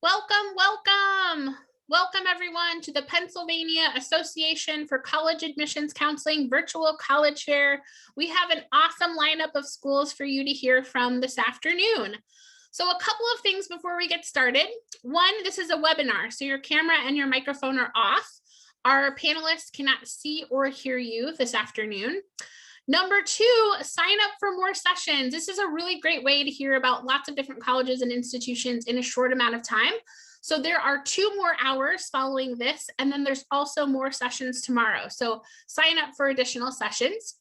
Welcome, welcome. Welcome everyone to the Pennsylvania Association for College Admissions Counseling Virtual College Fair. We have an awesome lineup of schools for you to hear from this afternoon. So a couple of things before we get started. One, this is a webinar, so your camera and your microphone are off. Our panelists cannot see or hear you this afternoon. Number two, sign up for more sessions. This is a really great way to hear about lots of different colleges and institutions in a short amount of time. So there are 2 more hours following this, and then there's also more sessions tomorrow. So sign up for additional sessions.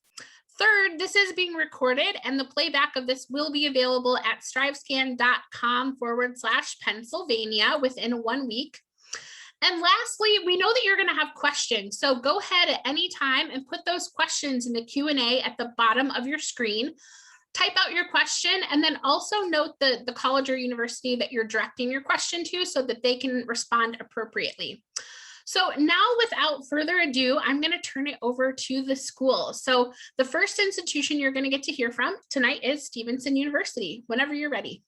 Third, this is being recorded, and the playback of this will be available at strivescan.com/Pennsylvania within 1 week. And lastly, we know that you're going to have questions. So go ahead at any time and put those questions in the Q&A at the bottom of your screen. Type out your question and then also note the college or university that you're directing your question to so that they can respond appropriately. So now, without further ado, I'm going to turn it over to the school. So the first institution you're going to get to hear from tonight is Stevenson University, whenever you're ready.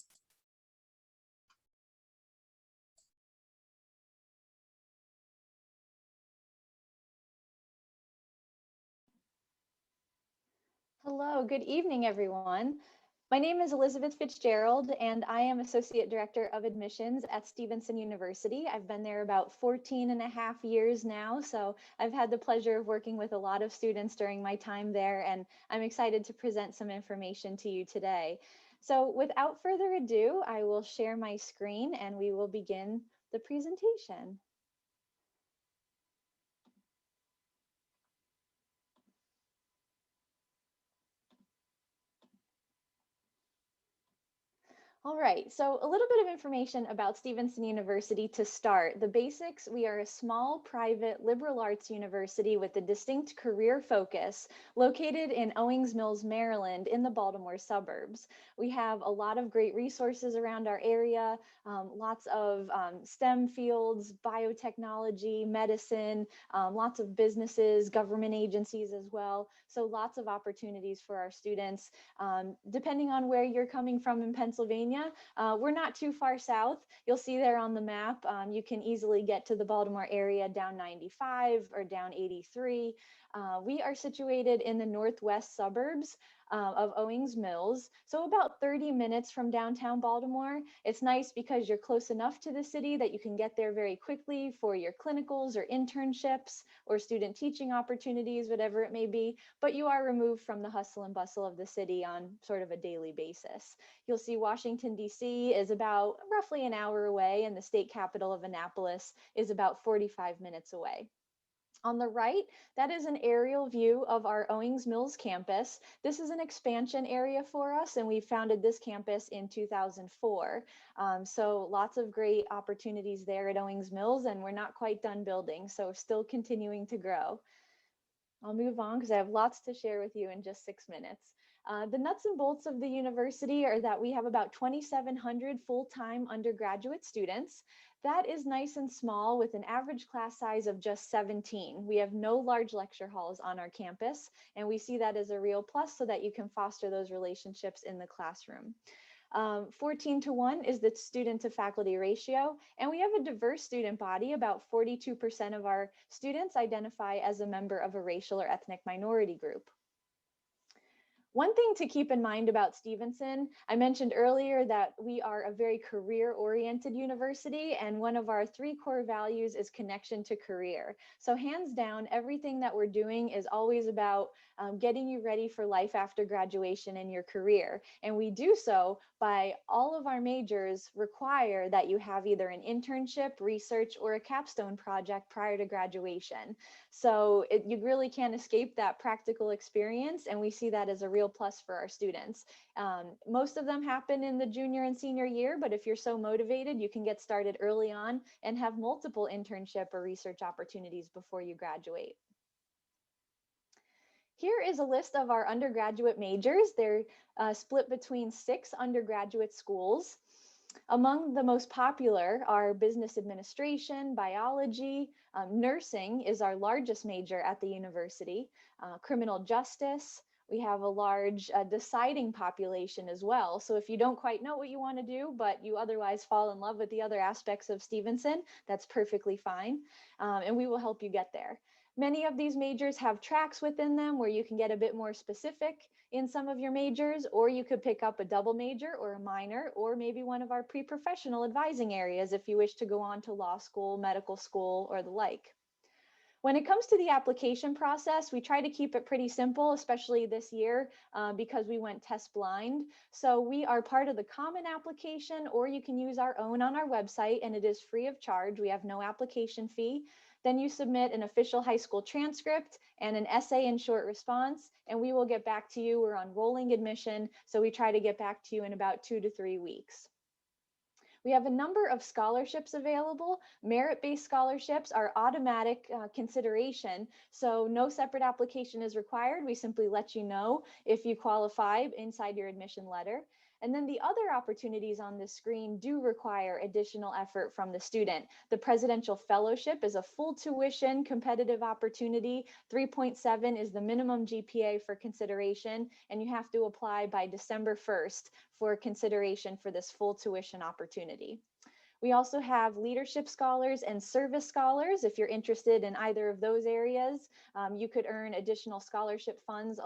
Hello, good evening, everyone. My name is Elizabeth Fitzgerald, and I am Associate Director of Admissions at Stevenson University. I've been there about 14 and a half years now, so I've had the pleasure of working with a lot of students during my time there, and I'm excited to present some information to you today. So without further ado, I will share my screen and we will begin the presentation. All right, so a little bit of information about Stevenson University to start. The basics: we are a small, private, liberal arts university with a distinct career focus located in Owings Mills, Maryland, in the Baltimore suburbs. We have a lot of great resources around our area, lots of STEM fields, biotechnology, medicine, lots of businesses, government agencies as well. So lots of opportunities for our students. Depending on where you're coming from in Pennsylvania, we're not too far south. You'll see there on the map, you can easily get to the Baltimore area down 95 or down 83. We are situated in the northwest suburbs of Owings Mills, so about 30 minutes from downtown Baltimore. It's nice because you're close enough to the city that you can get there very quickly for your clinicals or internships or student teaching opportunities, whatever it may be, but you are removed from the hustle and bustle of the city on sort of a daily basis. You'll see Washington, D.C. is about roughly an hour away, and the state capital of Annapolis is about 45 minutes away. On the right, that is an aerial view of our Owings Mills campus. This is an expansion area for us, and we founded this campus in 2004. So lots of great opportunities there at Owings Mills, and we're not quite done building, so still continuing to grow. I'll move on because I have lots to share with you in just 6 minutes. The nuts and bolts of the university are that we have about 2,700 full-time undergraduate students. That is nice and small with an average class size of just 17. We have no large lecture halls on our campus, and we see that as a real plus so that you can foster those relationships in the classroom. 14:1 is the student to faculty ratio, and we have a diverse student body. About 42% of our students identify as a member of a racial or ethnic minority group. One thing to keep in mind about Stevenson, I mentioned earlier that we are a very career-oriented university, and one of our 3 core values is connection to career. So hands down, everything that we're doing is always about getting you ready for life after graduation in your career. And we do so by all of our majors require that you have either an internship, research, or a capstone project prior to graduation. So you really can't escape that practical experience, and we see that as a real plus for our students. Most of them happen in the junior and senior year, but if you're so motivated, you can get started early on and have multiple internship or research opportunities before you graduate. Here is a list of our undergraduate majors. They're split between 6 undergraduate schools. Among the most popular are business administration, biology, nursing is our largest major at the university, criminal justice, We have a large deciding population as well. So if you don't quite know what you want to do, but you otherwise fall in love with the other aspects of Stevenson, that's perfectly fine. And we will help you get there. Many of these majors have tracks within them where you can get a bit more specific in some of your majors, or you could pick up a double major or a minor, or maybe one of our pre-professional advising areas if you wish to go on to law school, medical school, or the like. When it comes to the application process, we try to keep it pretty simple, especially this year because we went test blind. So we are part of the common application, or you can use our own on our website, and it is free of charge. We have no application fee. Then you submit an official high school transcript and an essay and short response, and we will get back to you. We're on rolling admission, so we try to get back to you in about 2 to 3 weeks. We have a number of scholarships available. Merit-based scholarships are automatic consideration, so no separate application is required. We simply let you know if you qualify inside your admission letter. And then the other opportunities on this screen do require additional effort from the student. The Presidential Fellowship is a full tuition competitive opportunity. 3.7 is the minimum GPA for consideration, and you have to apply by December 1st for consideration for this full tuition opportunity. We also have leadership scholars and service scholars. If you're interested in either of those areas, you could earn additional scholarship funds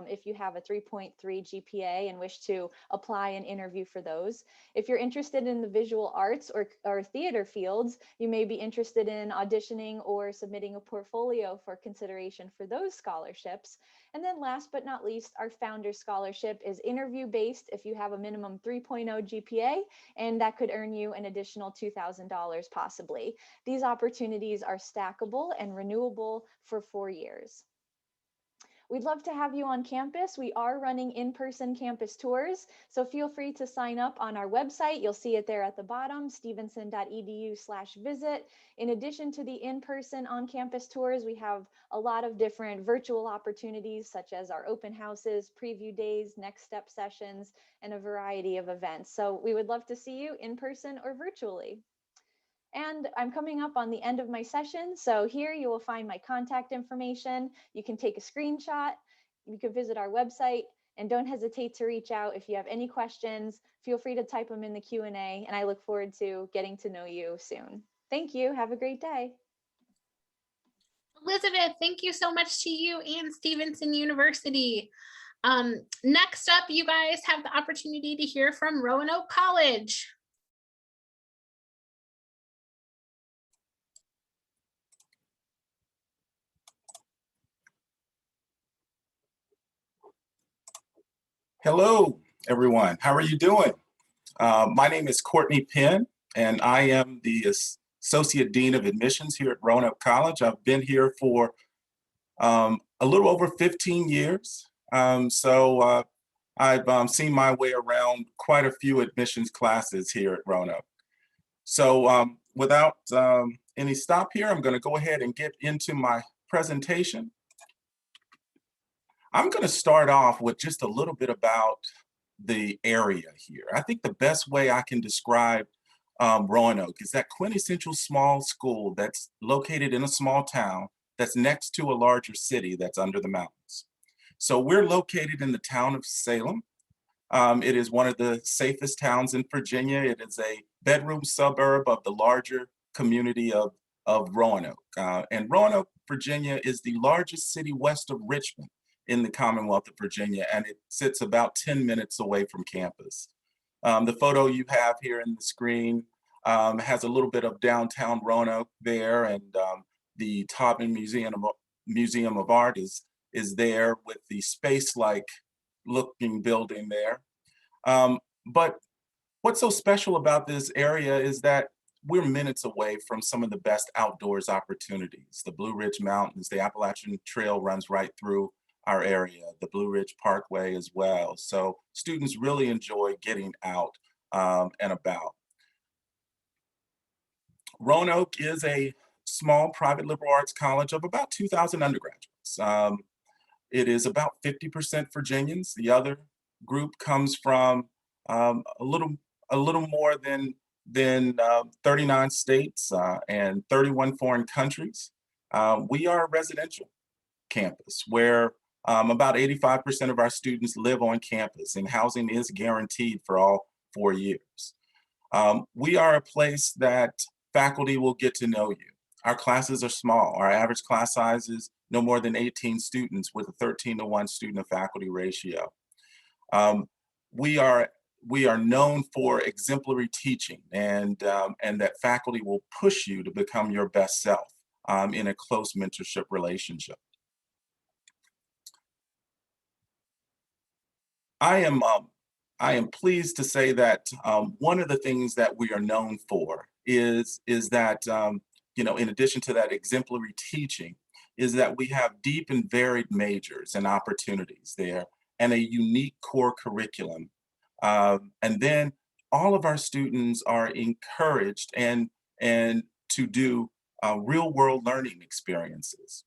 if you have a 3.3 GPA and wish to apply and interview for those. If you're interested in the visual arts or theater fields, you may be interested in auditioning or submitting a portfolio for consideration for those scholarships. And then last but not least, our Founders Scholarship is interview based if you have a minimum 3.0 GPA, and that could earn you an additional $2,000 possibly. These opportunities are stackable and renewable for 4 years. We'd love to have you on campus. We are running in-person campus tours, so feel free to sign up on our website. You'll see it there at the bottom, stevenson.edu/visit. In addition to the in-person on-campus tours, we have a lot of different virtual opportunities, such as our open houses, preview days, next step sessions, and a variety of events. So we would love to see you in person or virtually. And I'm coming up on the end of my session. So here you will find my contact information. You can take a screenshot. You can visit our website, and don't hesitate to reach out if you have any questions. Feel free to type them in the Q&A, and I look forward to getting to know you soon. Thank you. Have a great day. Elizabeth, thank you so much to you and Stevenson University. Next up, you guys have the opportunity to hear from Roanoke College. Hello, everyone. How are you doing? My name is Courtney Penn, and I am the Associate Dean of Admissions here at Roanoke College. I've been here for a little over 15 years. I've seen my way around quite a few admissions classes here at Roanoke. So without any stop here, I'm going to go ahead and get into my presentation. I'm going to start off with just a little bit about the area here. I think the best way I can describe Roanoke is that quintessential small school that's located in a small town that's next to a larger city that's under the mountains. So we're located in the town of Salem. It is one of the safest towns in Virginia. It is a bedroom suburb of the larger community of Roanoke. And Roanoke, Virginia is the largest city west of Richmond in the Commonwealth of Virginia, and it sits about 10 minutes away from campus. The photo you have here in the screen has a little bit of downtown Roanoke there, and the Taubman Museum of Art is there with the space-like looking building there. But what's so special about this area is that we're minutes away from some of the best outdoors opportunities. The Blue Ridge Mountains, the Appalachian Trail runs right through our area, the Blue Ridge Parkway as well. So students really enjoy getting out and about. Roanoke is a small private liberal arts college of about 2,000 undergraduates. It is about 50% Virginians. The other group comes from a little more than 39 states and 31 foreign countries. We are a residential campus where About 85% of our students live on campus, and housing is guaranteed for all 4 years. We are a place that faculty will get to know you. Our classes are small. Our average class size is no more than 18 students with a 13-to-1 student to faculty ratio. We are known for exemplary teaching, and that faculty will push you to become your best self in a close mentorship relationship. I am pleased to say that one of the things that we are known for is that in addition to that exemplary teaching, is that we have deep and varied majors and opportunities there, and a unique core curriculum. And then all of our students are encouraged and to do real world learning experiences.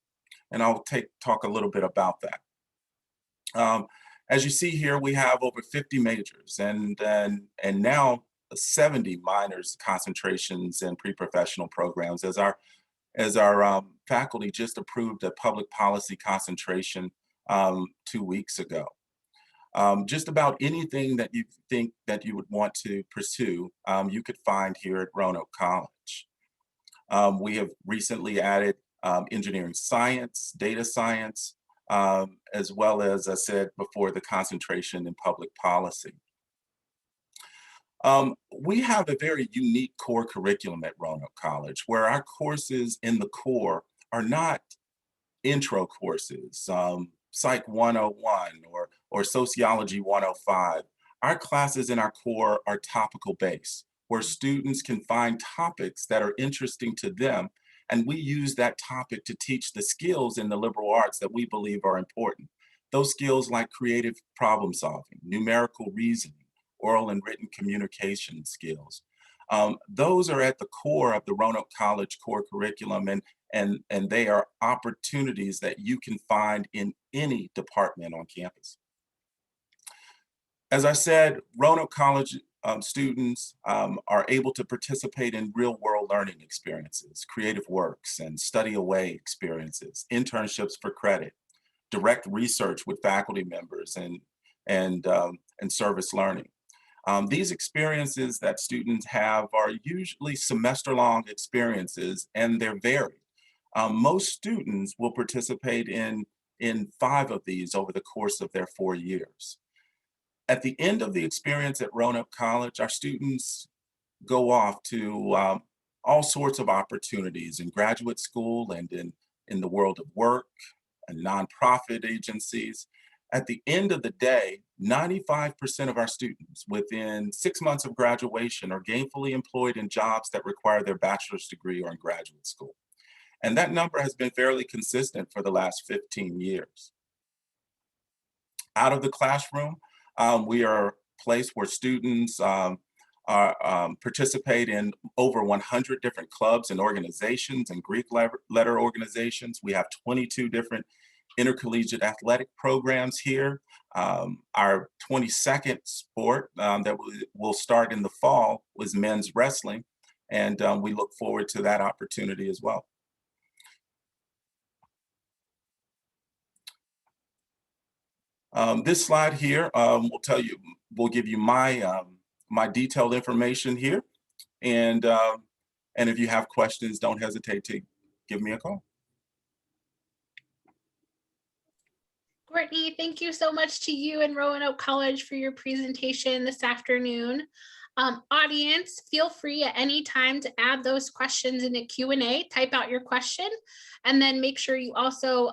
And I'll talk a little bit about that. As you see here, we have over 50 majors and now 70 minors, concentrations, and pre-professional programs, as our faculty just approved a public policy concentration 2 weeks ago. Just about anything that you think that you would want to pursue, you could find here at Roanoke College. We have recently added engineering science, data science, as well as I said before, the concentration in public policy. We have a very unique core curriculum at Roanoke College, where our courses in the core are not intro courses, Psych 101 or Sociology 105. Our classes in our core are topical based, where students can find topics that are interesting to them, and we use that topic to teach the skills in the liberal arts that we believe are important. Those skills like creative problem solving, numerical reasoning, oral and written communication skills. Those are at the core of the Roanoke College core curriculum, and they are opportunities that you can find in any department on campus. As I said, Roanoke College students are able to participate in real-world learning experiences, creative works, and study away experiences, internships for credit, direct research with faculty members, and service learning. These experiences that students have are usually semester-long experiences, and they're varied. Most students will participate in 5 of these over the course of their 4 years. At the end of the experience at Roanoke College, our students go off to all sorts of opportunities in graduate school and in the world of work and nonprofit agencies. At the end of the day, 95% of our students within 6 months of graduation are gainfully employed in jobs that require their bachelor's degree or in graduate school. And that number has been fairly consistent for the last 15 years. Out of the classroom, we are a place where students participate in over 100 different clubs and organizations and Greek letter organizations. We have 22 different intercollegiate athletic programs here. Our 22nd sport that will start in the fall was men's wrestling, and we look forward to that opportunity as well. This slide here will give you my my detailed information here, and if you have questions, don't hesitate to give me a call. Courtney, thank you so much to you and Roanoke College for your presentation this afternoon. Audience, feel free at any time to add those questions in the Q&A, type out your question, and then make sure you also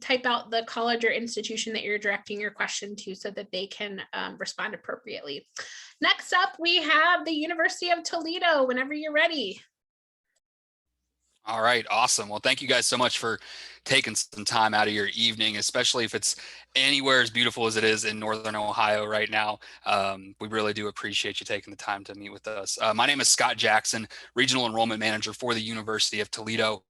type out the college or institution that you're directing your question to so that they can respond appropriately. Next up, we have the University of Toledo, whenever you're ready. All right, awesome. Well, thank you guys so much for taking some time out of your evening, especially if it's anywhere as beautiful as it is in Northern Ohio right now. We really do appreciate you taking the time to meet with us. My name is Scott Jackson, Regional Enrollment Manager for the University of Toledo.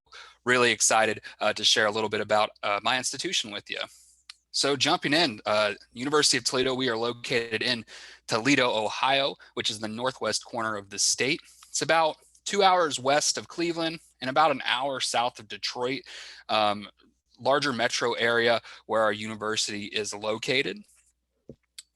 Really excited to share a little bit about my institution with you. So jumping in, University of Toledo, we are located in Toledo, Ohio, which is the northwest corner of the state. It's about 2 hours west of Cleveland and about an hour south of Detroit. larger metro area where our university is located.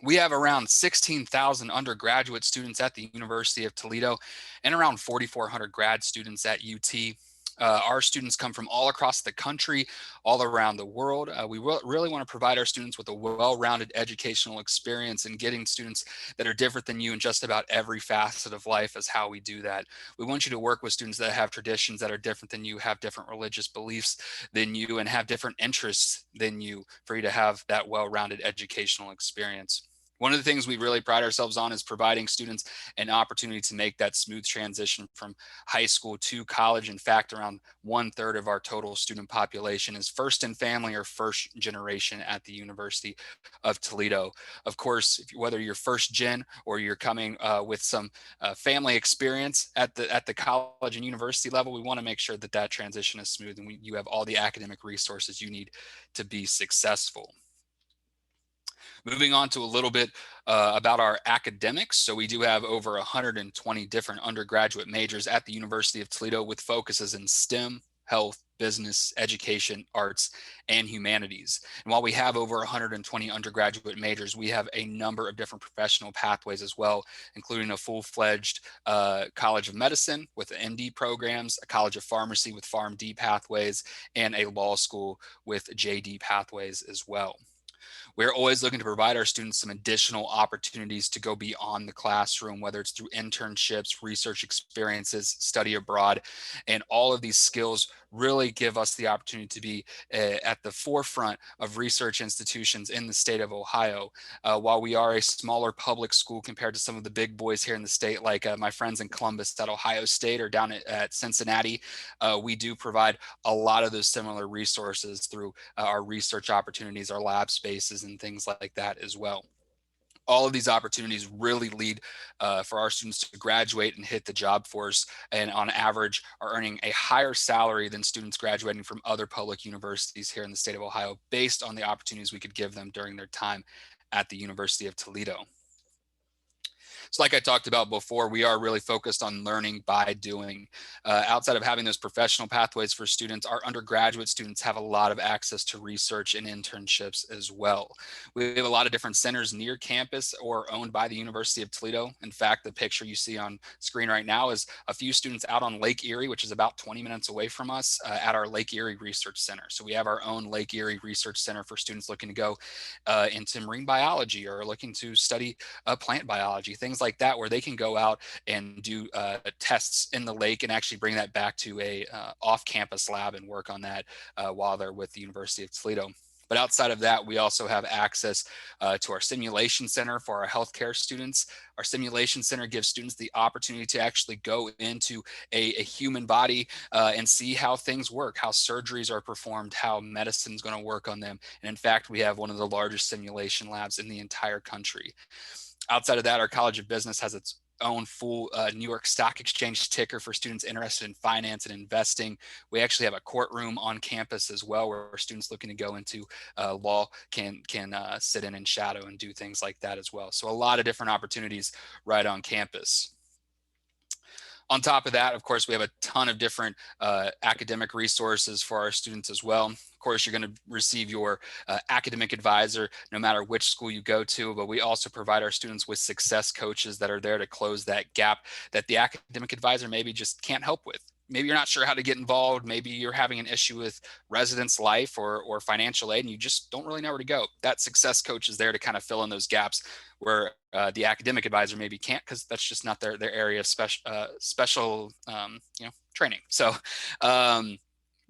We have around 16,000 undergraduate students at the University of Toledo and around 4,400 grad students at UT. Our students come from all across the country, all around the world. We really want to provide our students with a well-rounded educational experience, and getting students that are different than you in just about every facet of life is how we do that. We want you to work with students that have traditions that are different than you, have different religious beliefs than you, and have different interests than you, for you to have that well-rounded educational experience. One of the things we really pride ourselves on is providing students an opportunity to make that smooth transition from high school to college. In fact, around 1/3 of our total student population is first in family or first generation at the University of Toledo. Of course, whether you're first gen or you're coming with some family experience at the college and university level, we want to make sure that that transition is smooth and you have all the academic resources you need to be successful. Moving on to a little bit about our academics. So we do have over 120 different undergraduate majors at the University of Toledo with focuses in STEM, health, business, education, arts, and humanities. And while we have over 120 undergraduate majors, we have a number of different professional pathways as well, including a full-fledged College of Medicine with MD programs, a College of Pharmacy with PharmD pathways, and a law school with JD pathways as well. We're always looking to provide our students some additional opportunities to go beyond the classroom, whether it's through internships, research experiences, study abroad, and all of these skills really give us the opportunity to be at the forefront of research institutions in the state of Ohio. While we are a smaller public school compared to some of the big boys here in the state, like my friends in Columbus at Ohio State or down at Cincinnati, we do provide a lot of those similar resources through our research opportunities, our lab spaces, and things like that as well. All of these opportunities really lead for our students to graduate and hit the job force, and on average are earning a higher salary than students graduating from other public universities here in the state of Ohio, based on the opportunities we could give them during their time at the University of Toledo. So like I talked about before, we are really focused on learning by doing. Outside of having those professional pathways for students, our undergraduate students have a lot of access to research and internships as well. We have a lot of different centers near campus or owned by the University of Toledo. In fact, the picture you see on screen right now is a few students out on Lake Erie, which is about 20 minutes away from us, at our Lake Erie Research Center. So we have our own Lake Erie Research Center for students looking to go into marine biology or looking to study plant biology, things like that, where they can go out and do tests in the lake and actually bring that back to a off-campus lab and work on that while they're with the University of Toledo. But outside of that, we also have access to our simulation center for our healthcare students. Our simulation center gives students the opportunity to actually go into a human body and see how things work, how surgeries are performed, how medicine's going to work on them. And in fact, we have one of the largest simulation labs in the entire country. Outside of that, our College of Business has its own full New York Stock Exchange ticker for students interested in finance and investing. We actually have a courtroom on campus as well, where students looking to go into law can sit in and shadow and do things like that as well. So a lot of different opportunities right on campus. On top of that, of course, we have a ton of different academic resources for our students as well. Of course, you're going to receive your academic advisor no matter which school you go to, but we also provide our students with success coaches that are there to close that gap that the academic advisor maybe just can't help with. Maybe you're not sure how to get involved. Maybe you're having an issue with residence life or financial aid, and you just don't really know where to go. That success coach is there to kind of fill in those gaps where the academic advisor maybe can't, because that's just not their area of special training. So,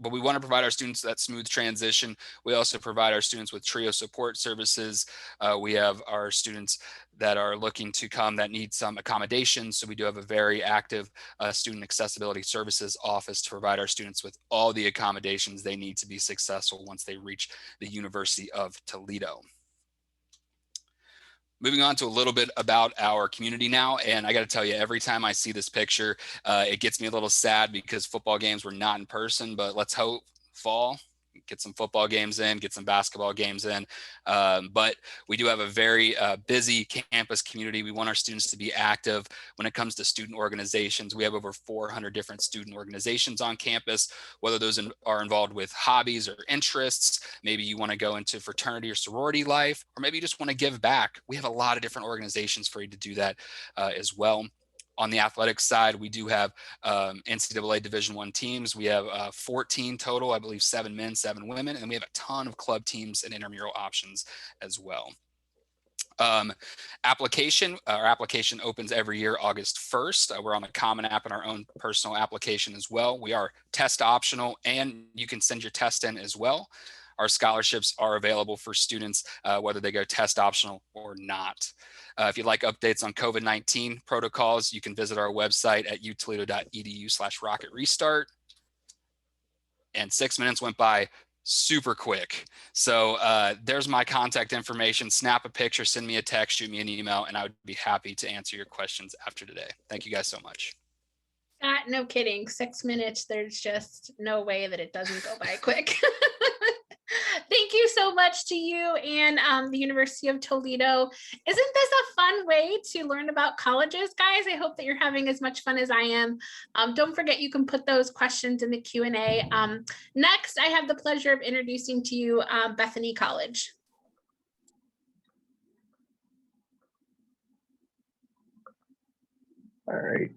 but we want to provide our students that smooth transition. We also provide our students with TRIO support services. We have our students that are looking to come that need some accommodations. So we do have a very active student accessibility services office to provide our students with all the accommodations they need to be successful once they reach the University of Toledo. Moving on to a little bit about our community now. And I got to tell you, every time I see this picture, it gets me a little sad because football games were not in person, but let's hope fall get some football games in, get some basketball games in. But we do have a very busy campus community. We want our students to be active when it comes to student organizations. We have over 400 different student organizations on campus, whether those are involved with hobbies or interests. Maybe you want to go into fraternity or sorority life, or maybe you just want to give back. We have a lot of different organizations for you to do that as well. On the athletics side, we do have NCAA Division I teams. We have 14 total, I believe 7 men, 7 women, and we have a ton of club teams and intramural options as well. Our application opens every year, August 1st. We're on the Common App and our own personal application as well. We are test optional, and you can send your test in as well. Our scholarships are available for students, whether they go test optional or not. If you'd like updates on COVID-19 protocols, you can visit our website at utoledo.edu/rocketrestart. And 6 minutes went by super quick. So there's my contact information. Snap a picture, send me a text, shoot me an email, and I would be happy to answer your questions after today. Thank you guys so much. No kidding. 6 minutes. There's just no way that it doesn't go by quick. Thank you so much to you and the University of Toledo. Isn't this a fun way to learn about colleges, guys? I hope that you're having as much fun as I am. Don't forget, you can put those questions in the Q&A. Next, I have the pleasure of introducing to you Bethany College. All right.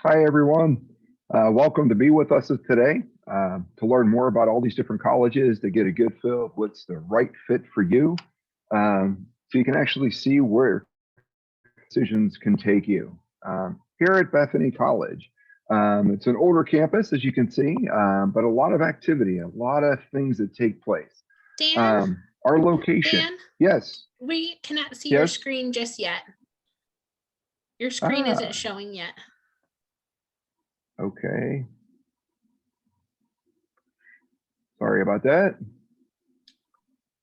Hi, everyone. Welcome to be with us today to learn more about all these different colleges, to get a good feel of what's the right fit for you, so you can actually see where decisions can take you. Here at Bethany College, it's an older campus, as you can see, but a lot of activity, a lot of things that take place. Dan? Our location. Dan? Yes. We cannot see your screen just yet. Your screen isn't showing yet. Okay. Sorry about that.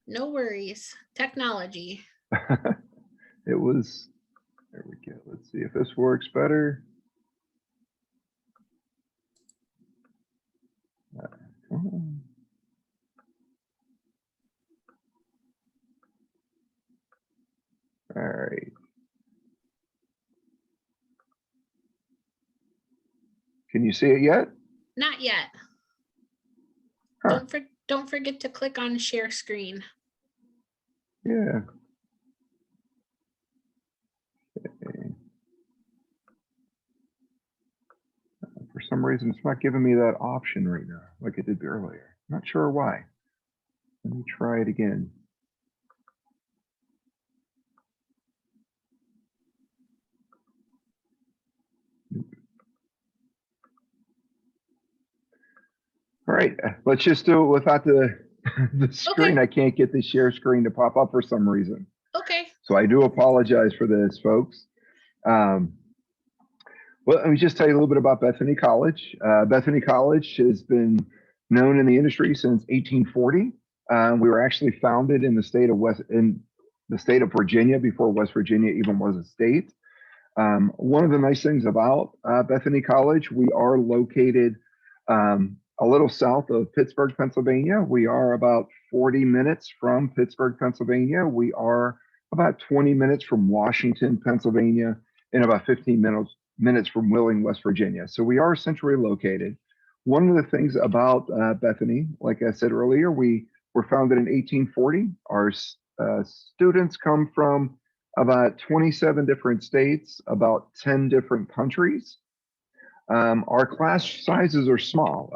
No worries. Technology. It was, there we go. Let's see if this works better. All right. Can you see it yet? Not yet. Huh. Don't forget to click on share screen. Yeah. Okay. For some reason, it's not giving me that option right now, like it did earlier. Not sure why. Let me try it again. All right, let's just do it without the screen. Okay. I can't get the share screen to pop up for some reason. Okay. So I do apologize for this, folks. Well, let me just tell you a little bit about Bethany College. Bethany College has been known in the industry since 1840. We were actually founded in the state of Virginia before West Virginia even was a state. One of the nice things about Bethany College, we are located a little south of Pittsburgh, Pennsylvania. We are about 40 minutes from Pittsburgh, Pennsylvania. We are about 20 minutes from Washington, Pennsylvania, and about 15 minutes from Wheeling, West Virginia. So we are centrally located. One of the things about Bethany, like I said earlier, we were founded in 1840. Our students come from about 27 different states, about 10 different countries. Our class sizes are small,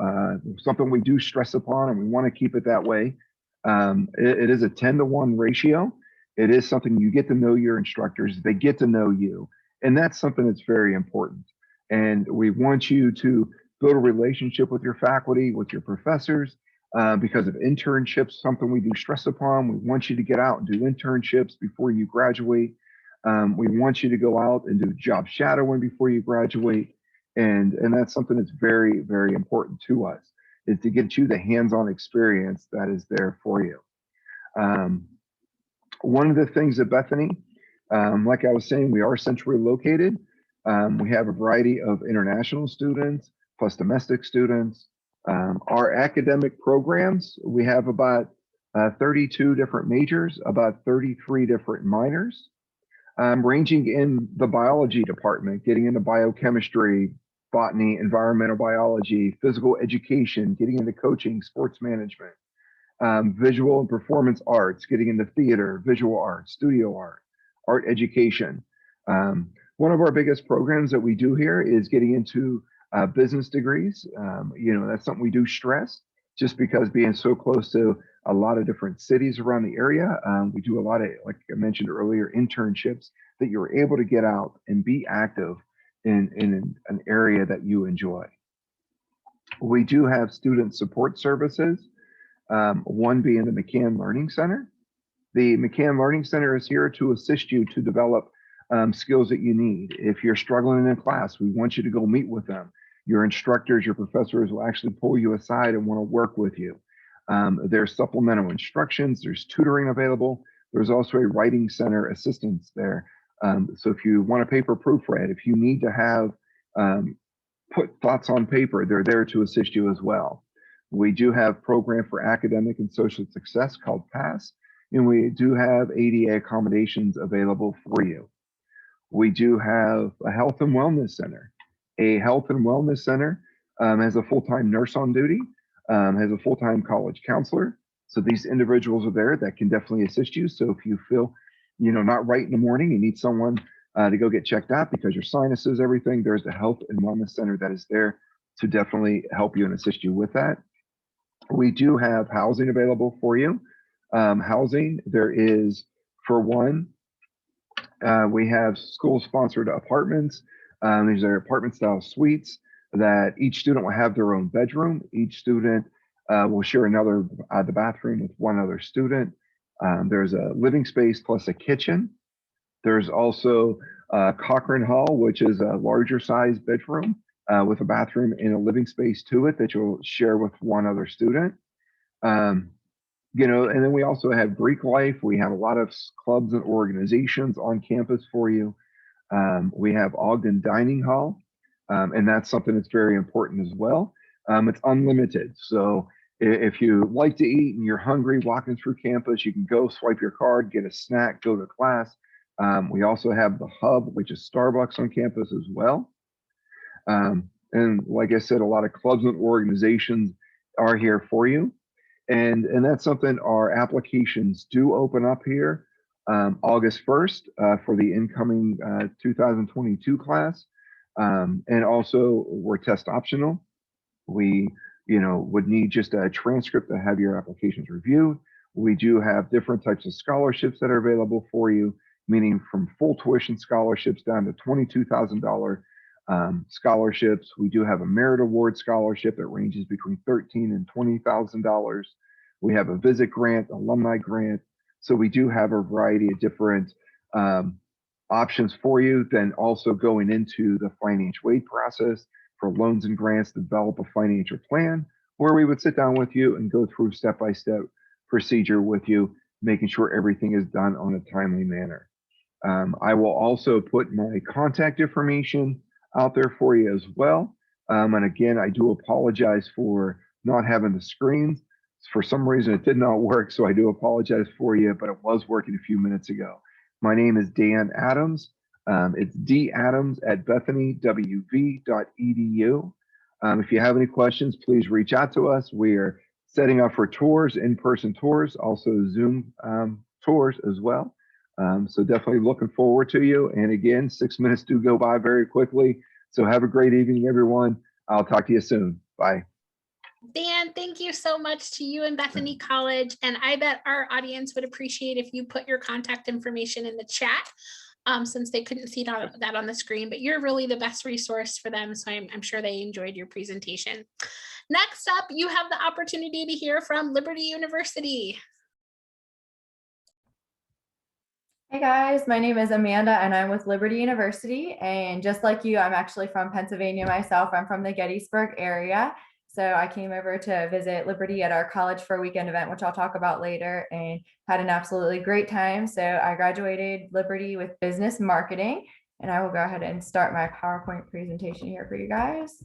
something we do stress upon, and we want to keep it that way. It is a 10-to-1 ratio. It is something you get to know your instructors, they get to know you, and that's something that's very important. And we want you to build a relationship with your faculty, with your professors, because of internships, something we do stress upon. We want you to get out and do internships before you graduate. We want you to go out and do job shadowing before you graduate. And that's something that's very, very important to us, is to get you the hands-on experience that is there for you. One of the things at Bethany, like I was saying, we are centrally located. We have a variety of international students, plus domestic students. Our academic programs, we have about 32 different majors, about 33 different minors, ranging in the biology department, getting into biochemistry, botany, environmental biology, physical education, getting into coaching, sports management, visual and performance arts, getting into theater, visual arts, studio art, art education. One of our biggest programs that we do here is getting into business degrees. That's something we do stress just because being so close to a lot of different cities around the area, we do a lot of, like I mentioned earlier, internships that you're able to get out and be active in an area that you enjoy. We do have student support services, one being the McCann Learning Center. The McCann Learning Center is here to assist you to develop skills that you need. If you're struggling in class, we want you to go meet with them. Your instructors, your professors will actually pull you aside and want to work with you. There's supplemental instructions, there's tutoring available. There's also a writing center assistance there. So if you want a paper proofread, if you need to have put thoughts on paper, they're there to assist you as well. We do have a program for academic and social success called PASS, and we do have ADA accommodations available for you. We do have a health and wellness center. A health and wellness center has a full-time nurse on duty, has a full-time college counselor. So these individuals are there that can definitely assist you. So if you feel, not right in the morning, you need someone to go get checked out because your sinuses, everything, there's the health and wellness center that is there to definitely help you and assist you with that. We do have housing available for you. Housing, there is, for one, we have school-sponsored apartments. These are apartment-style suites that each student will have their own bedroom. Each student will share the bathroom with one other student. There's a living space plus a kitchen. There's also Cochrane Hall, which is a larger size bedroom with a bathroom and a living space to it that you'll share with one other student. And then we also have Greek life. We have a lot of clubs and organizations on campus for you. We have Ogden Dining Hall, and that's something that's very important as well. It's unlimited. So if you like to eat and you're hungry walking through campus, you can go swipe your card, get a snack, go to class. We also have the Hub, which is Starbucks on campus as well. And like I said, a lot of clubs and organizations are here for you. And that's something our applications do open up here August 1st for the incoming 2022 class. And also we're test optional. We, would need just a transcript to have your applications reviewed. We do have different types of scholarships that are available for you, meaning from full tuition scholarships down to $22,000 scholarships. We do have a merit award scholarship that ranges between $13,000 and $20,000. We have a visit grant, alumni grant. So we do have a variety of different options for you. Then also going into the financial aid process for loans and grants, develop a financial plan where we would sit down with you and go through step-by-step procedure with you, making sure everything is done on a timely manner. I will also put my contact information out there for you as well. And again, I do apologize for not having the screens. For some reason, it did not work, so I do apologize for you, but it was working a few minutes ago. My name is Dan Adams. It's dadams@bethanywv.edu. If you have any questions, please reach out to us. We're setting up for tours, in-person tours, also Zoom tours as well. So definitely looking forward to you. And again, 6 minutes do go by very quickly. So have a great evening, everyone. I'll talk to you soon. Bye. Dan, thank you so much to you and Bethany College. And I bet our audience would appreciate if you put your contact information in the chat since they couldn't see that on the screen, but you're really the best resource for them. So I'm sure they enjoyed your presentation. Next up, you have the opportunity to hear from Liberty University. Hey guys, my name is Amanda and I'm with Liberty University. And just like you, I'm actually from Pennsylvania myself. I'm from the Gettysburg area. So I came over to visit Liberty at our college for a weekend event, which I'll talk about later, and had an absolutely great time. So I graduated Liberty with business marketing, and I will go ahead and start my PowerPoint presentation here for you guys.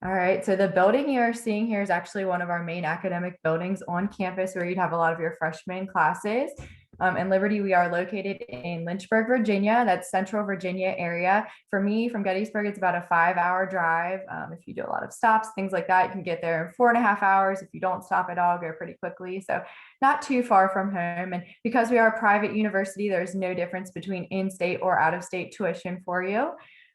All right, so the building you're seeing here is actually one of our main academic buildings on campus where you'd have a lot of your freshman classes. In Liberty, we are located in Lynchburg, Virginia. That's Central Virginia area. For me, from Gettysburg, it's about a 5-hour drive. If you do a lot of stops, things like that, you can get there in 4.5 hours. If you don't stop at all, go pretty quickly. So not too far from home. And because we are a private university, there's no difference between in-state or out-of-state tuition for you.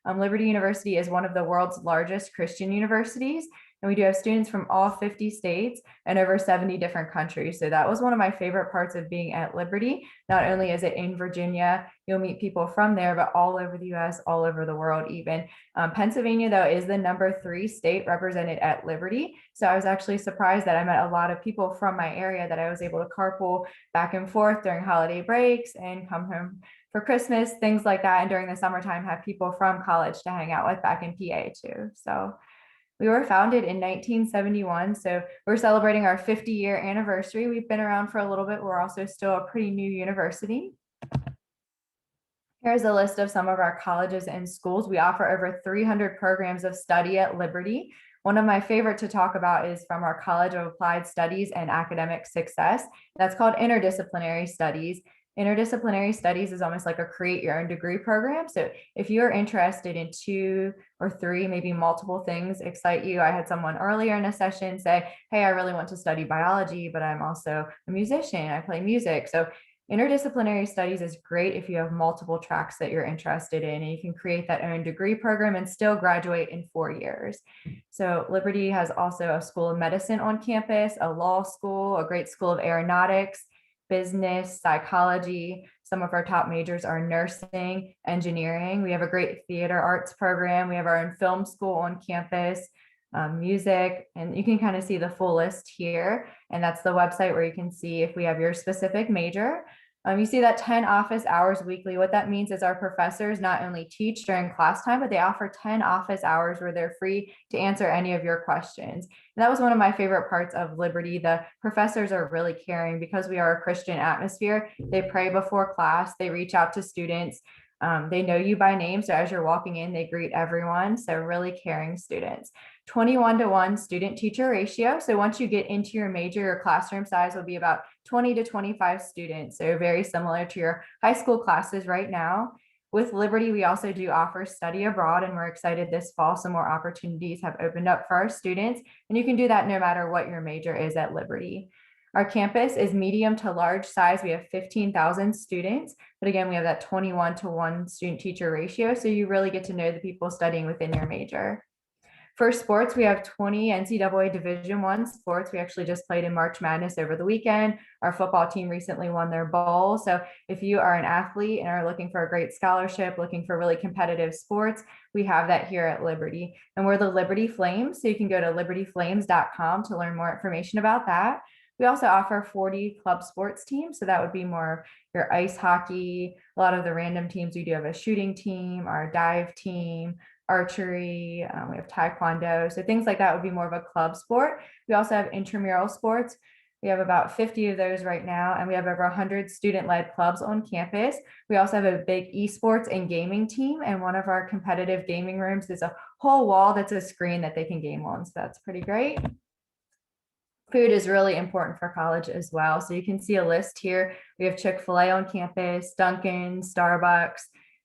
Liberty University is one of the world's largest Christian universities, and we do have students from all 50 states and over 70 different countries. So that was one of my favorite parts of being at Liberty. Not only is it in Virginia, you'll meet people from there, but all over the US, all over the world even. Pennsylvania, though, is the number 3 state represented at Liberty. So I was actually surprised that I met a lot of people from my area that I was able to carpool back and forth during holiday breaks and come home for Christmas, things like that. And during the summertime, have people from college to hang out with back in PA too. So we were founded in 1971. So we're celebrating our 50-year anniversary. We've been around for a little bit. We're also still a pretty new university. Here's a list of some of our colleges and schools. We offer over 300 programs of study at Liberty. One of my favorite to talk about is from our College of Applied Studies and Academic Success. That's called Interdisciplinary Studies. Interdisciplinary studies is almost like a create your own degree program. So if you're interested in 2 or 3, maybe multiple things excite you. I had someone earlier in a session say, hey, I really want to study biology, but I'm also a musician. I play music. So interdisciplinary studies is great if you have multiple tracks that you're interested in, and you can create that own degree program and still graduate in 4 years. So Liberty has also a school of medicine on campus, a law school, a great school of aeronautics, business, psychology. Some of our top majors are nursing, engineering. We have a great theater arts program. We have our own film school on campus, music, and you can kind of see the full list here. And that's the website where you can see if we have your specific major. You see that 10 office hours weekly. What that means is our professors not only teach during class time, but they offer 10 office hours where they're free to answer any of your questions. And that was one of my favorite parts of Liberty. The professors are really caring because we are a Christian atmosphere. They pray before class. They reach out to students. They know you by name. So as you're walking in, they greet everyone. So really caring students. 21-to-1 student teacher ratio. So once you get into your major, your classroom size will be about 20 to 25 students. So very similar to your high school classes right now. With Liberty, we also do offer study abroad, and we're excited this fall some more opportunities have opened up for our students. And you can do that no matter what your major is at Liberty. Our campus is medium to large size. We have 15,000 students, but again, we have that 21-to-1 student teacher ratio. So you really get to know the people studying within your major. For sports, we have 20 NCAA Division I sports. We actually just played in March Madness over the weekend. Our football team recently won their bowl. So if you are an athlete and are looking for a great scholarship, looking for really competitive sports, we have that here at Liberty. And we're the Liberty Flames. So you can go to libertyflames.com to learn more information about that. We also offer 40 club sports teams. So that would be more your ice hockey, a lot of the random teams. We do have a shooting team, our dive team, archery, we have taekwondo. So things like that would be more of a club sport. We also have intramural sports. We have about 50 of those right now, and we have over 100 student-led clubs on campus. We also have a big esports and gaming team, and one of our competitive gaming rooms is a whole wall that's a screen that they can game on. So that's pretty great. Food is really important for college as well. So you can see a list here. We have Chick-fil-A on campus, Dunkin', Starbucks,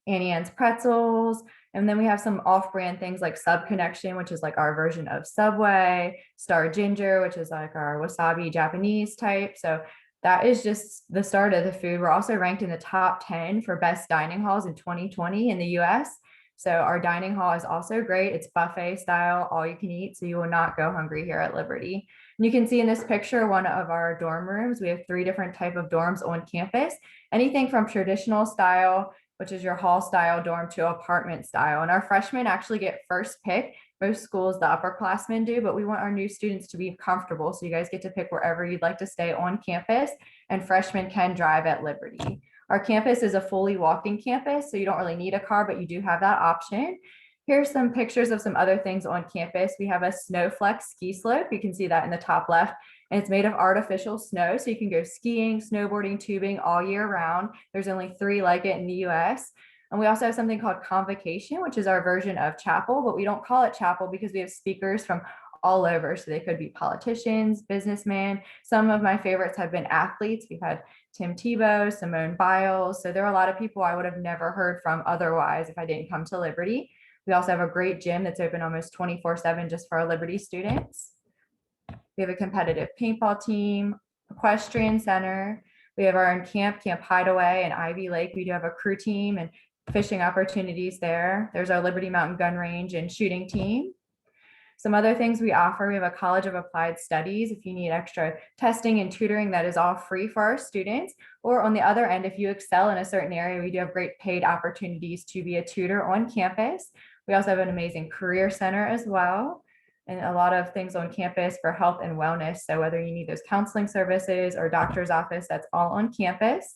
Annie Ann's Pretzels. And then we have some off-brand things like Sub Connection, which is like our version of Subway, Star Ginger, which is like our wasabi Japanese type. So that is just the start of the food. We're also ranked in the top 10 for best dining halls in 2020 in the US. So our dining hall is also great. It's buffet style, all you can eat. So you will not go hungry here at Liberty. And you can see in this picture, one of our dorm rooms. We have 3 different types of dorms on campus, anything from traditional style, which is your hall style dorm, to apartment style. And our freshmen actually get first pick. Most schools, the upperclassmen do, but we want our new students to be comfortable. So you guys get to pick wherever you'd like to stay on campus, and freshmen can drive at Liberty. Our campus is a fully walking campus, so you don't really need a car, but you do have that option. Here's some pictures of some other things on campus. We have a Snowflex ski slope. You can see that in the top left. And it's made of artificial snow, so you can go skiing, snowboarding, tubing all year round. There's only 3 like it in the US. And we also have something called Convocation, which is our version of chapel, but we don't call it chapel because we have speakers from all over. So they could be politicians, businessmen. Some of my favorites have been athletes. We've had Tim Tebow, Simone Biles. So there are a lot of people I would have never heard from otherwise if I didn't come to Liberty. We also have a great gym that's open almost 24/7 just for our Liberty students. We have a competitive paintball team, equestrian center. We have our own Camp Hideaway and Ivy Lake. We do have a crew team and fishing opportunities there. There's our Liberty Mountain Gun Range and shooting team. Some other things we offer, we have a College of Applied Studies. If you need extra testing and tutoring, that is all free for our students. Or on the other end, if you excel in a certain area, we do have great paid opportunities to be a tutor on campus. We also have an amazing career center as well, and a lot of things on campus for health and wellness. So whether you need those counseling services or doctor's office, that's all on campus.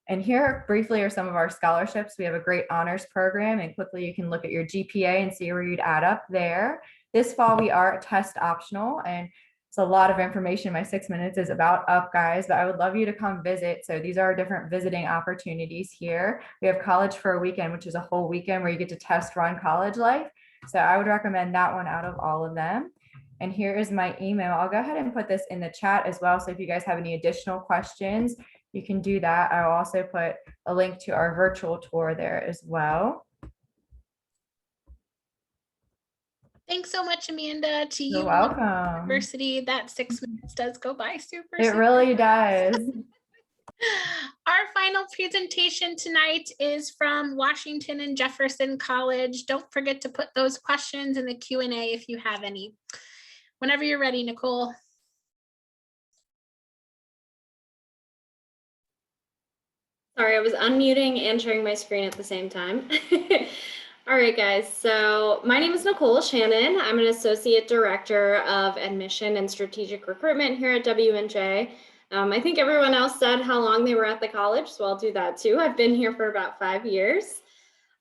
And here briefly are some of our scholarships. We have a great honors program, and quickly you can look at your GPA and see where you'd add up there. This fall we are test optional, and it's a lot of information. My 6 minutes is about up, guys, but I would love you to come visit. So these are different visiting opportunities here. We have College for a Weekend, which is a whole weekend where you get to test run college life. So I would recommend that one out of all of them. And here is my email. I'll go ahead and put this in the chat as well. So if you guys have any additional questions, you can do that. I'll also put a link to our virtual tour there as well. Thanks so much, Amanda. To you, You're welcome. University. That 6 minutes does go by super. It really does. Our final presentation tonight is from Washington and Jefferson College. Don't forget to put those questions in the Q&A if you have any. Whenever you're ready, Nicole. Sorry, I was unmuting and sharing my screen at the same time. All right, guys. So my name is Nicole Shannon. I'm an Associate Director of Admission and Strategic Recruitment here at WNJ. I think everyone else said how long they were at the college, so I'll do that too. I've been here for about 5 years,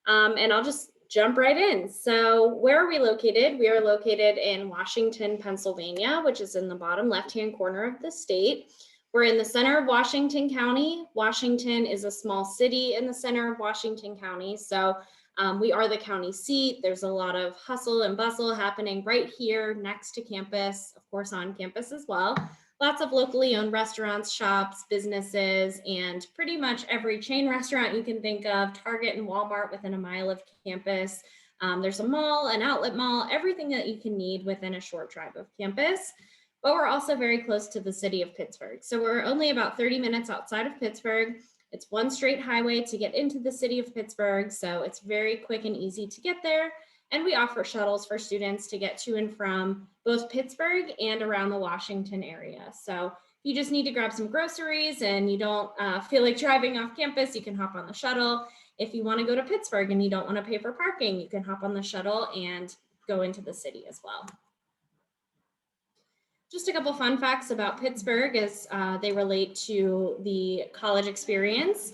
and I'll just jump right in. So where are we located? We are located in Washington, Pennsylvania, which is in the bottom left-hand corner of the state. We're in the center of Washington County. Washington is a small city in the center of Washington County. So we are the county seat. There's a lot of hustle and bustle happening right here next to campus, of course, on campus as well. Lots of locally owned restaurants, shops, businesses, and pretty much every chain restaurant you can think of, Target and Walmart within a mile of campus. There's a mall, an outlet mall, everything that you can need within a short drive of campus. But we're also very close to the city of Pittsburgh. So we're only about 30 minutes outside of Pittsburgh. It's one straight highway to get into the city of Pittsburgh. So it's very quick and easy to get there. And we offer shuttles for students to get to and from both Pittsburgh and around the Washington area. So if you just need to grab some groceries and you don't feel like driving off campus, you can hop on the shuttle. If you want to go to Pittsburgh and you don't want to pay for parking, you can hop on the shuttle and go into the city as well. Just a couple fun facts about Pittsburgh as they relate to the college experience.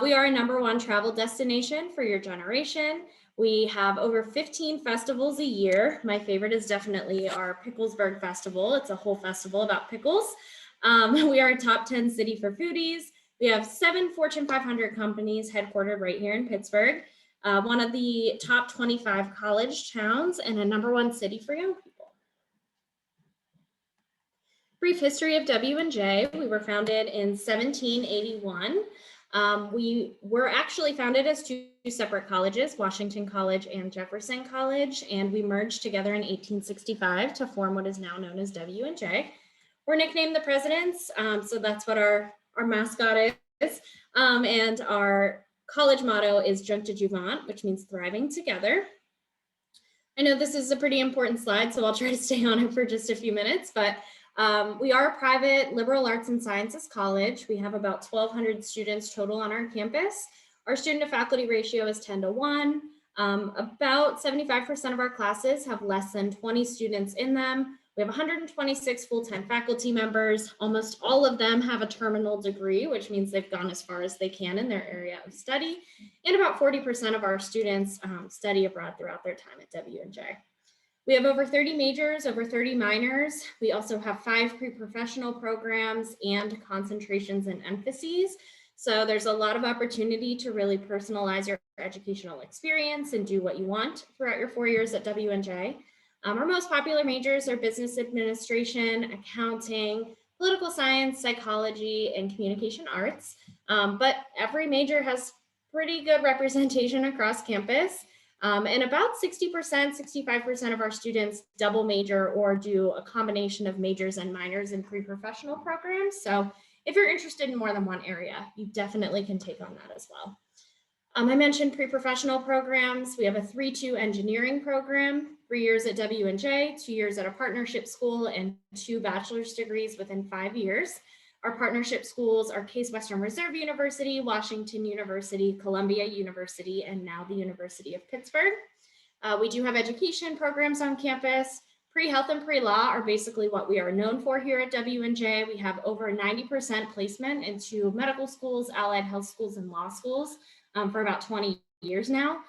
We are a #1 travel destination for your generation. We have over 15 festivals a year. My favorite is definitely our Picklesburg Festival. It's a whole festival about pickles. We are a top 10 city for foodies. We have 7 Fortune 500 companies headquartered right here in Pittsburgh. One of the top 25 college towns and a #1 city for young people. Brief history of WNJ. We were founded in 1781. We were actually founded as 2 separate colleges, Washington College and Jefferson College, and we merged together in 1865 to form what is now known as WNJ. We're nicknamed the Presidents, so that's what our mascot is, and our college motto is Junct Adjuvant, which means thriving together. I know this is a pretty important slide, so I'll try to stay on it for just a few minutes, but we are a private liberal arts and sciences college. We have about 1,200 students total on our campus. Our student to faculty ratio is 10:1. About 75% of our classes have less than 20 students in them. We have 126 full-time faculty members. Almost all of them have a terminal degree, which means they've gone as far as they can in their area of study. And about 40% of our students study abroad throughout their time at WNJ. We have over 30 majors, over 30 minors. We also have 5 pre-professional programs and concentrations and emphases. So there's a lot of opportunity to really personalize your educational experience and do what you want throughout your 4 years at WNJ. Our most popular majors are business administration, accounting, political science, psychology, and communication arts. But every major has pretty good representation across campus. And about 60%, 65% of our students double major or do a combination of majors and minors in pre-professional programs. So if you're interested in more than one area, you definitely can take on that as well. I mentioned pre-professional programs. We have a 3-2 engineering program, 3 years at WNJ, 2 years at a partnership school, and 2 bachelor's degrees within 5 years. Our partnership schools are Case Western Reserve University, Washington University, Columbia University, and now the University of Pittsburgh. We do have education programs on campus. Pre-health and pre-law are basically what we are known for here at WNJ. We have over 90% placement into medical schools, allied health schools, and law schools for about 20 years now.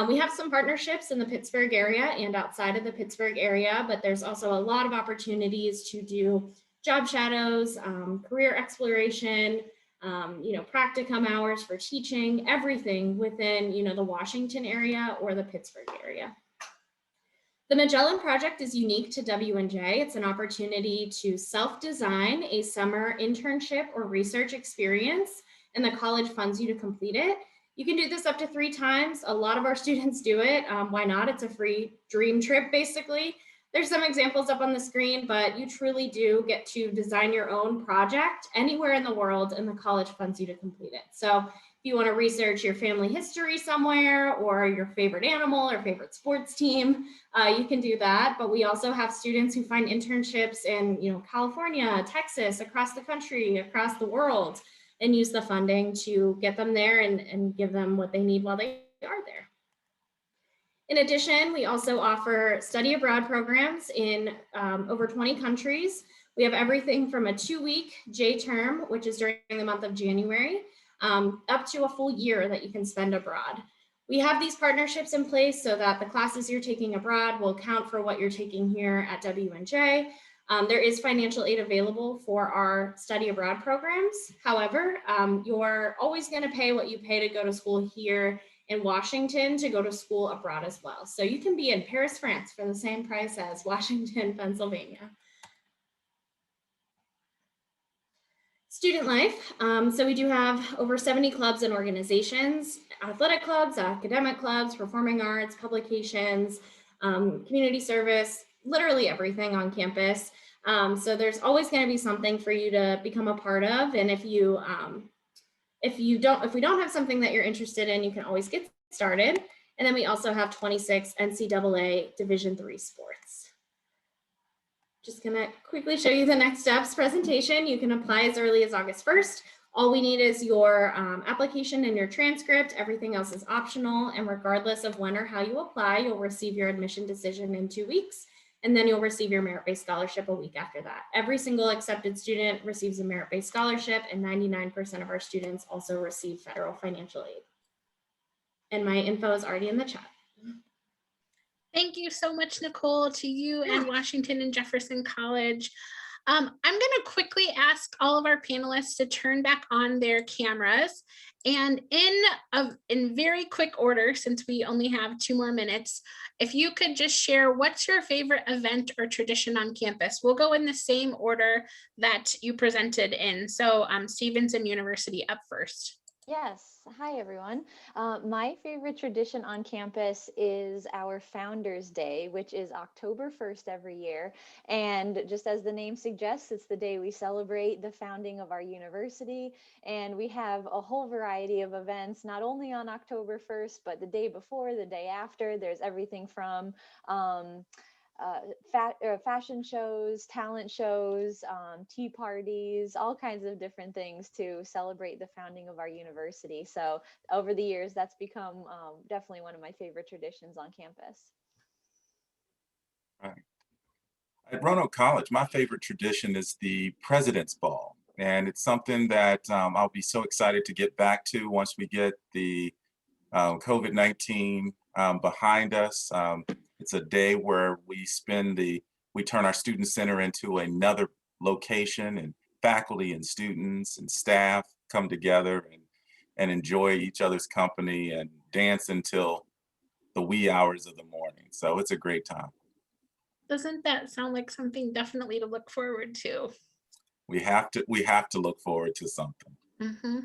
We have some partnerships in the Pittsburgh area and outside of the Pittsburgh area, but there's also a lot of opportunities to do job shadows, career exploration, practicum hours for teaching, everything within, the Washington area or the Pittsburgh area. The Magellan Project is unique to WNJ. It's an opportunity to self-design a summer internship or research experience, and the college funds you to complete it. You can do this up to 3 times. A lot of our students do it. Why not? It's a free dream trip, basically. There's some examples up on the screen, but you truly do get to design your own project anywhere in the world, and the college funds you to complete it. So if you want to research your family history somewhere, or your favorite animal or favorite sports team, you can do that. But we also have students who find internships in California, Texas, across the country, across the world, and use the funding to get them there and give them what they need while they are there. In addition, we also offer study abroad programs in over 20 countries. We have everything from a 2-week J term, which is during the month of January, up to a full year that you can spend abroad. We have these partnerships in place so that the classes you're taking abroad will count for what you're taking here at WNJ. There is financial aid available for our study abroad programs. However, you're always going to pay what you pay to go to school here in Washington to go to school abroad as well. So you can be in Paris, France for the same price as Washington, Pennsylvania. Student life. So we do have over 70 clubs and organizations, athletic clubs, academic clubs, performing arts, publications, community service, literally everything on campus. So there's always going to be something for you to become a part of. And if we don't have something that you're interested in, you can always get started. And then we also have 26 NCAA Division III sports. Just gonna quickly show you the next steps presentation. You can apply as early as August 1st. All we need is your application and your transcript. Everything else is optional. And regardless of when or how you apply, you'll receive your admission decision in 2 weeks. And then you'll receive your merit-based scholarship a week after that. Every single accepted student receives a merit-based scholarship, and 99% of our students also receive federal financial aid. And my info is already in the chat. Thank you so much, Nicole, to you and Washington and Jefferson College. I'm going to quickly ask all of our panelists to turn back on their cameras. And in very quick order, since we only have 2 more minutes, if you could just share what's your favorite event or tradition on campus. We'll go in the same order that you presented in. So Stevenson University up first. Yes. Hi, everyone. My favorite tradition on campus is our Founders Day, which is October 1st every year. And just as the name suggests, it's the day we celebrate the founding of our university. And we have a whole variety of events, not only on October 1st, but the day before, the day after. There's everything from fashion shows, talent shows, tea parties, all kinds of different things to celebrate the founding of our university. So over the years, that's become definitely one of my favorite traditions on campus. Right. At Roanoke College, my favorite tradition is the President's Ball. And it's something that I'll be so excited to get back to once we get the COVID-19 behind us. It's a day where we turn our student center into another location, and faculty and students and staff come together and enjoy each other's company and dance until the wee hours of the morning. So it's a great time. Doesn't that sound like something definitely to look forward to? We have to look forward to something. Mm-hmm.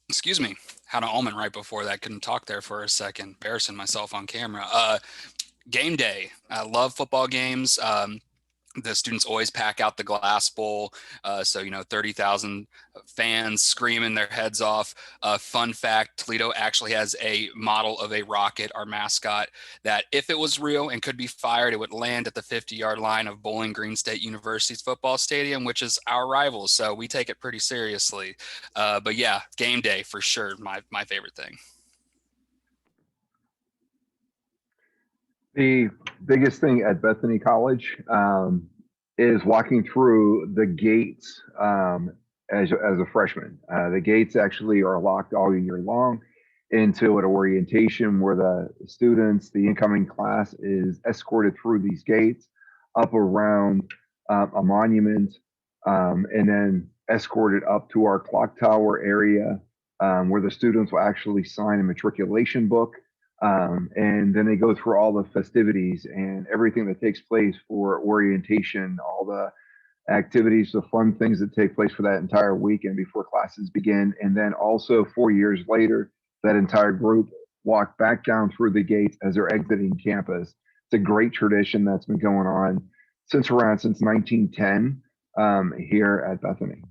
Excuse me, had an almond right before that. Couldn't talk there for a second. Embarrassing myself on camera. Game day. I love football games. The students always pack out the glass bowl. So, 30,000 fans screaming their heads off. Fun fact, Toledo actually has a model of a rocket, our mascot, that if it was real and could be fired, it would land at the 50-yard line of Bowling Green State University's football stadium, which is our rival. So we take it pretty seriously. But yeah, game day for sure, my favorite thing. The biggest thing at Bethany College is walking through the gates as a freshman. The gates actually are locked all year long until an orientation where the students, the incoming class, is escorted through these gates up around a monument and then escorted up to our clock tower area where the students will actually sign a matriculation book. And then they go through all the festivities and everything that takes place for orientation, all the activities, the fun things that take place for that entire weekend before classes begin. And then also 4 years later, that entire group walk back down through the gates as they're exiting campus. It's a great tradition that's been going on since 1910 here at Bethany.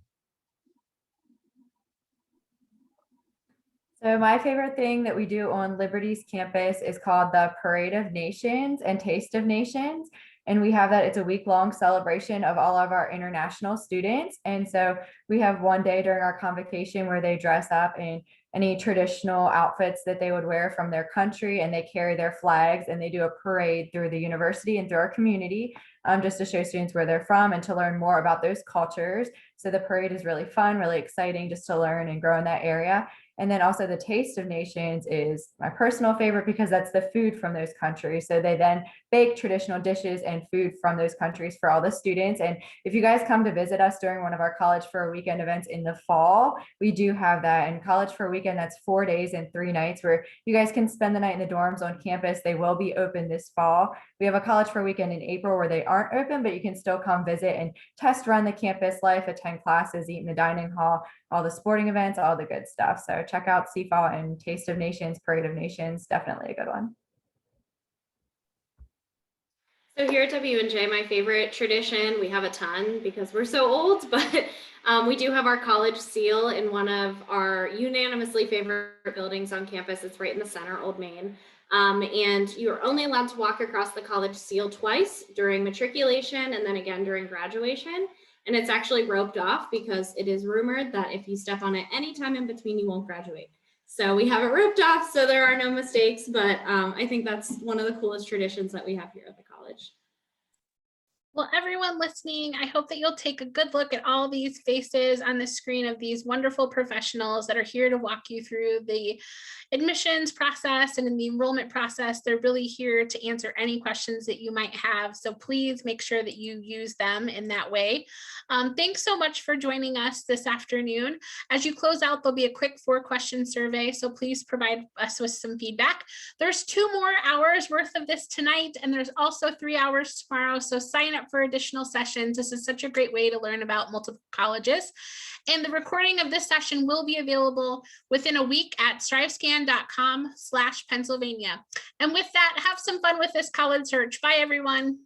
So my favorite thing that we do on Liberty's campus is called the Parade of Nations and Taste of Nations. And we have that, it's a week-long celebration of all of our international students. And so we have one day during our convocation where they dress up in any traditional outfits that they would wear from their country, and they carry their flags, and they do a parade through the university and through our community just to show students where they're from and to learn more about those cultures. So the parade is really fun, really exciting just to learn and grow in that area. And then also the Taste of Nations is my personal favorite because that's the food from those countries. So they then bake traditional dishes and food from those countries for all the students. And if you guys come to visit us during one of our College for a Weekend events in the fall, we do have that. And College for a Weekend, that's 4 days and 3 nights where you guys can spend the night in the dorms on campus. They will be open this fall. We have a College for a Weekend in April where they aren't open, but you can still come visit and test run the campus life, attend classes, eat in the dining hall, all the sporting events, all the good stuff. So check out CFAW and Taste of Nations, Parade of Nations, definitely a good one. So here at W&J, my favorite tradition, we have a ton because we're so old, but we do have our college seal in one of our unanimously favorite buildings on campus. It's right in the center, Old Main. And you're only allowed to walk across the college seal twice during matriculation and then again during graduation. And it's actually roped off because it is rumored that if you step on it any time in between, you won't graduate. So we have it roped off so there are no mistakes, but I think that's one of the coolest traditions that we have here at the college. Well, everyone listening, I hope that you'll take a good look at all these faces on the screen of these wonderful professionals that are here to walk you through the admissions process and in the enrollment process. They're really here to answer any questions that you might have. So please make sure that you use them in that way. Thanks so much for joining us this afternoon. As you close out, there'll be a quick 4-question survey. So please provide us with some feedback. There's 2 more hours worth of this tonight, and there's also 3 hours tomorrow. So sign up for additional sessions. This is such a great way to learn about multiple colleges. And the recording of this session will be available within a week at strivescan.com/Pennsylvania. And with that, have some fun with this college search. Bye, everyone.